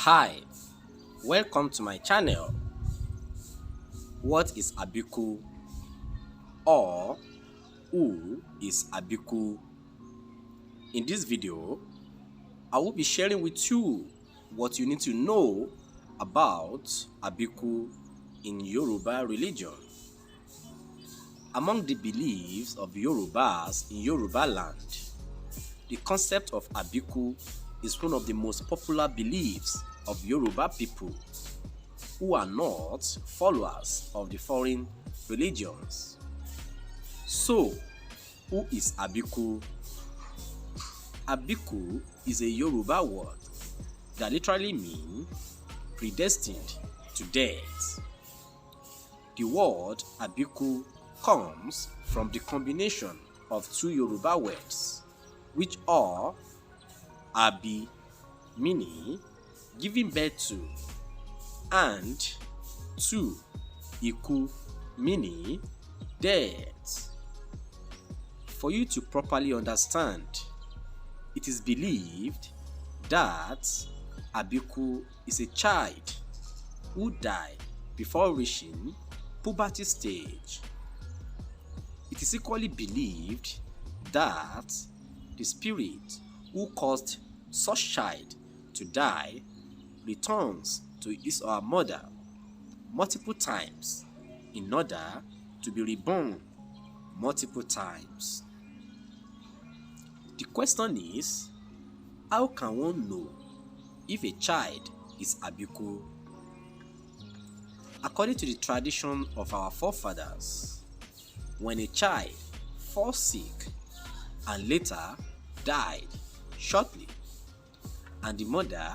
Hi, welcome to my channel. What is Abiku, or who is Abiku? In this video, I will be sharing with you what you need to know about Abiku in Yoruba religion. Among the beliefs of Yorubas in Yorubaland, the concept of Abiku is one of the most popular beliefs of Yoruba people who are not followers of the foreign religions. So, who is Abiku? Abiku is a Yoruba word that literally means predestined to death. The word Abiku comes from the combination of two Yoruba words, which are Abi, meaning giving birth to, and two, Iku, meaning death. For you to properly understand, it is believed that Abiku is a child who died before reaching puberty stage. It is equally believed that the spirit who caused such child to die returns to his or her mother multiple times in order to be reborn multiple times. The question is, how can one know if a child is Abiku? According to the tradition of our forefathers, when a child falls sick and later died shortly, and the mother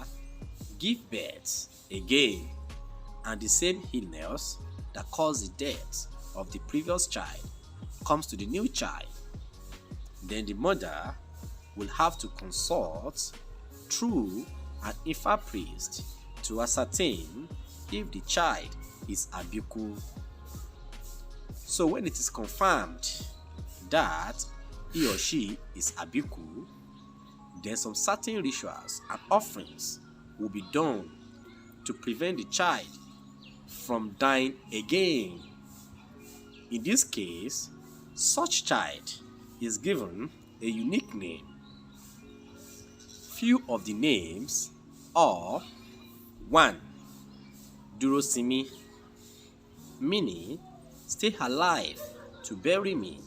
give birth again, and the same illness that caused the death of the previous child comes to the new child, then the mother will have to consult through an Ifa Priest to ascertain if the child is Abiku. So when it is confirmed that he or she is Abiku, then some certain rituals and offerings will be done to prevent the child from dying again. In this case, such child is given a unique name. Few of the names are 1. Durosimi, meaning stay alive to bury me.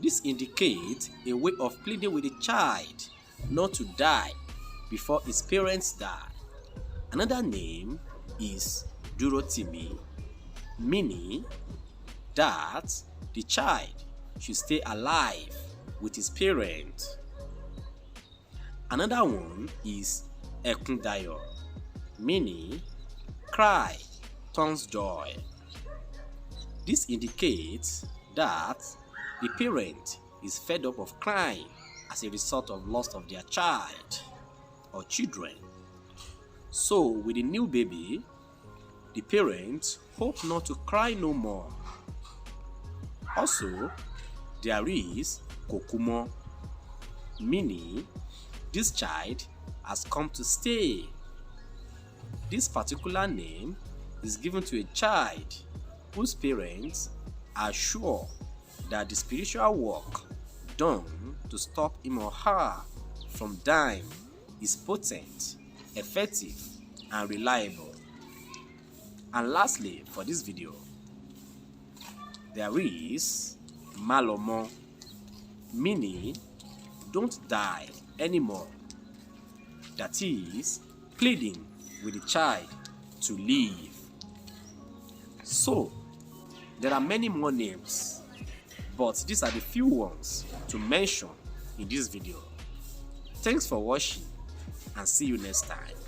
This indicates a way of pleading with the child not to die before his parents die. Another name is Durotimi, meaning that the child should stay alive with his parents. Another one is Ekundayo, meaning cry turns joy. This indicates that the parent is fed up of crying as a result of loss of their child or children. So with the new baby, the parents hope not to cry no more. Also, there is Kokumo, meaning this child has come to stay. This particular name is given to a child whose parents are sure that the spiritual work done to stop him or her from dying is potent, effective, and reliable. And lastly, for this video, there is Malomo, meaning don't die anymore. That is, pleading with the child to live. So, there are many more names, but these are the few ones to mention in this video. Thanks for watching, and see you next time.